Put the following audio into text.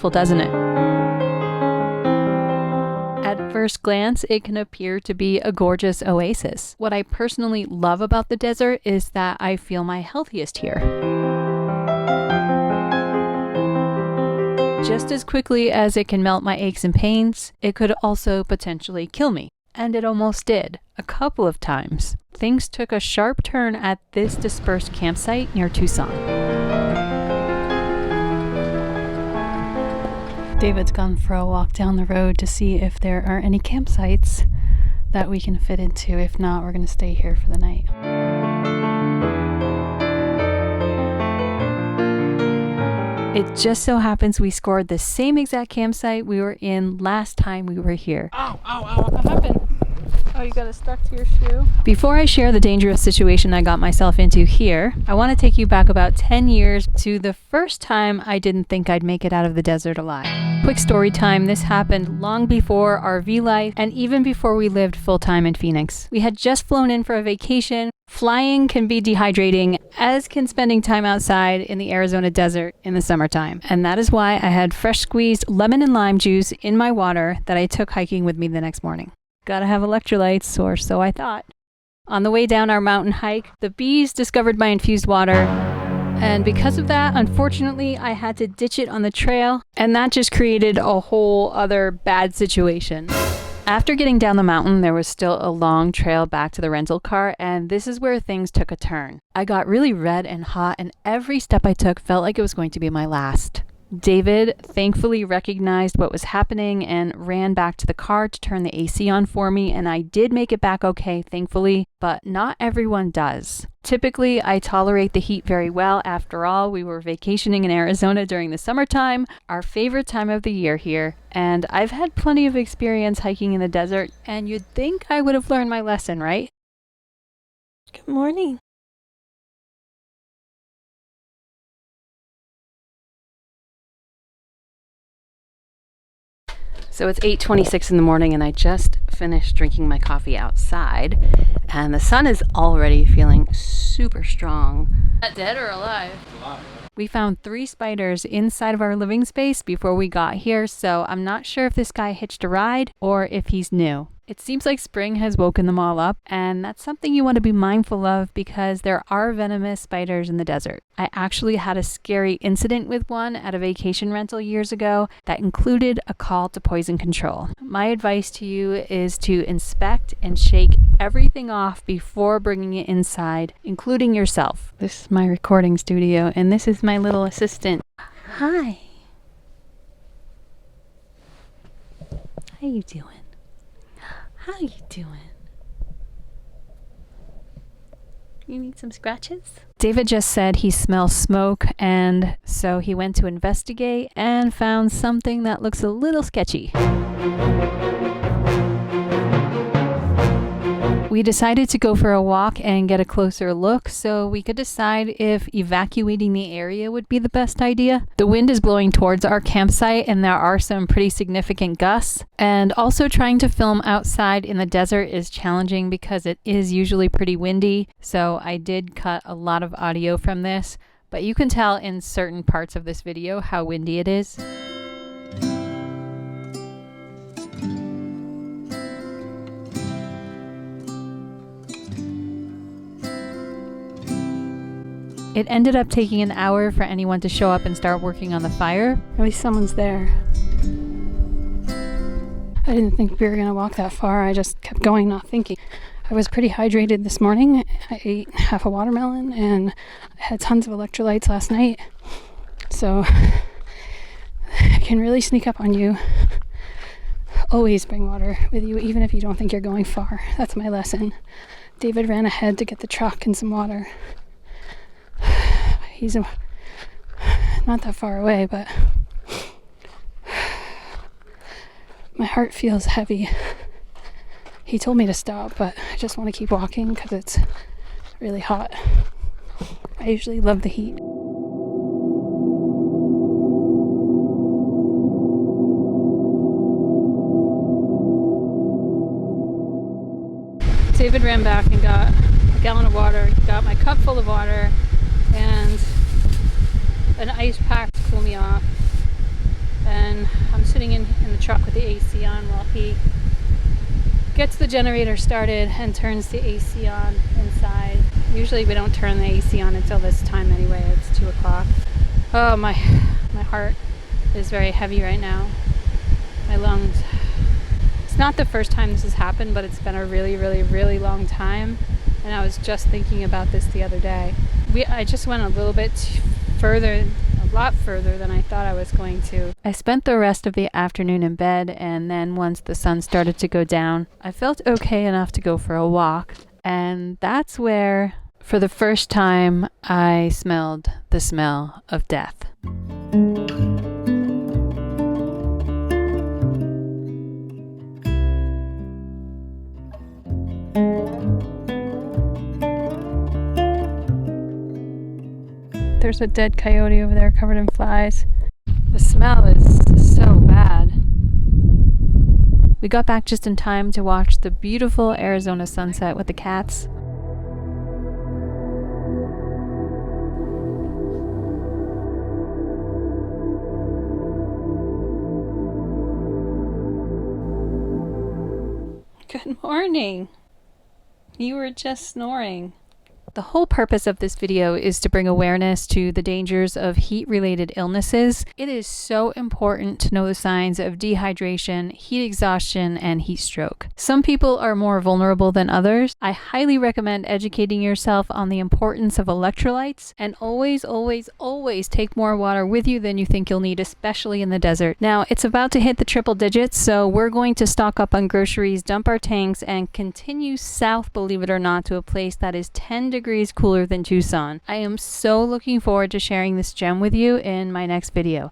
beautiful, doesn't it? At first glance, it can appear to be a gorgeous oasis. What I personally love about the desert is that I feel my healthiest here. Just as quickly as it can melt my aches and pains, it could also potentially kill me. And it almost did, a couple of times. Things took a sharp turn at this dispersed campsite near Tucson. David's gone for a walk down the road to see if there are any campsites that we can fit into. If not, we're going to stay here for the night. It just so happens we scored the same exact campsite we were in last time we were here. Ow, ow, ow, what happened? Oh, you got it stuck to your shoe? Before I share the dangerous situation I got myself into here, I want to take you back about 10 years to the first time I didn't think I'd make it out of the desert alive. Quick story time, this happened long before RV life and even before we lived full-time in Phoenix. We had just flown in for a vacation. Flying can be dehydrating, as can spending time outside in the Arizona desert in the summertime. And that is why I had fresh squeezed lemon and lime juice in my water that I took hiking with me the next morning. Gotta have electrolytes, or so I thought. On the way down our mountain hike, the bees discovered my infused water, and because of that, unfortunately, I had to ditch it on the trail, and that just created a whole other bad situation. After getting down the mountain, there was still a long trail back to the rental car, and this is where things took a turn. I got really red and hot, and every step I took felt like it was going to be my last. David thankfully recognized what was happening and ran back to the car to turn the AC on for me, and I did make it back okay, thankfully, but not everyone does. Typically, I tolerate the heat very well. After all, we were vacationing in Arizona during the summertime, our favorite time of the year here, and I've had plenty of experience hiking in the desert, and you'd think I would have learned my lesson, right? Good morning. So it's 8:26 in the morning and I just finished drinking my coffee outside and the sun is already feeling super strong. Not dead or alive? Alive. We found 3 spiders inside of our living space before we got here, so I'm not sure if this guy hitched a ride or if he's new. It seems like spring has woken them all up, and that's something you want to be mindful of because there are venomous spiders in the desert. I actually had a scary incident with one at a vacation rental years ago that included a call to poison control. My advice to you is to inspect and shake everything off before bringing it inside, including yourself. This is my recording studio, and this is my little assistant. Hi. How you doing? How you doing? You need some scratches? David just said he smells smoke, and so he went to investigate and found something that looks a little sketchy. We decided to go for a walk and get a closer look so we could decide if evacuating the area would be the best idea. The wind is blowing towards our campsite and there are some pretty significant gusts. And also trying to film outside in the desert is challenging because it is usually pretty windy. So I did cut a lot of audio from this, but you can tell in certain parts of this video how windy it is. It ended up taking an hour for anyone to show up and start working on the fire. At least someone's there. I didn't think we were going to walk that far. I just kept going, not thinking. I was pretty hydrated this morning. I ate half a watermelon and I had tons of electrolytes last night. So I can really sneak up on you. Always bring water with you, even if you don't think you're going far. That's my lesson. David ran ahead to get the truck and some water. He's not that far away, but my heart feels heavy. He told me to stop, but I just want to keep walking because it's really hot. I usually love the heat. David ran back and got a gallon of water, got my cup full of water, and an ice pack to cool me off. and I'm sitting in the truck with the AC on while he gets the generator started and turns the AC on inside. Usually we don't turn the AC on until this time anyway. It's 2 o'clock. Oh, my heart is very heavy right now. My lungs. It's not the first time this has happened, but it's been a really, really, really long time. And I was just thinking about this the other day. I just went a little bit further, a lot further than I thought I was going to. I spent the rest of the afternoon in bed, and then once the sun started to go down, I felt okay enough to go for a walk. And that's where, for the first time, I smelled the smell of death. There's a dead coyote over there covered in flies. The smell is so bad. We got back just in time to watch the beautiful Arizona sunset with the cats. Good morning. You were just snoring. The whole purpose of this video is to bring awareness to the dangers of heat-related illnesses. It is so important to know the signs of dehydration, heat exhaustion, and heat stroke. Some people are more vulnerable than others. I highly recommend educating yourself on the importance of electrolytes, and always, always, always take more water with you than you think you'll need, especially in the desert. Now, it's about to hit the triple digits, so we're going to stock up on groceries, dump our tanks, and continue south, believe it or not, to a place that is 10 degrees cooler than Tucson. I am so looking forward to sharing this gem with you in my next video.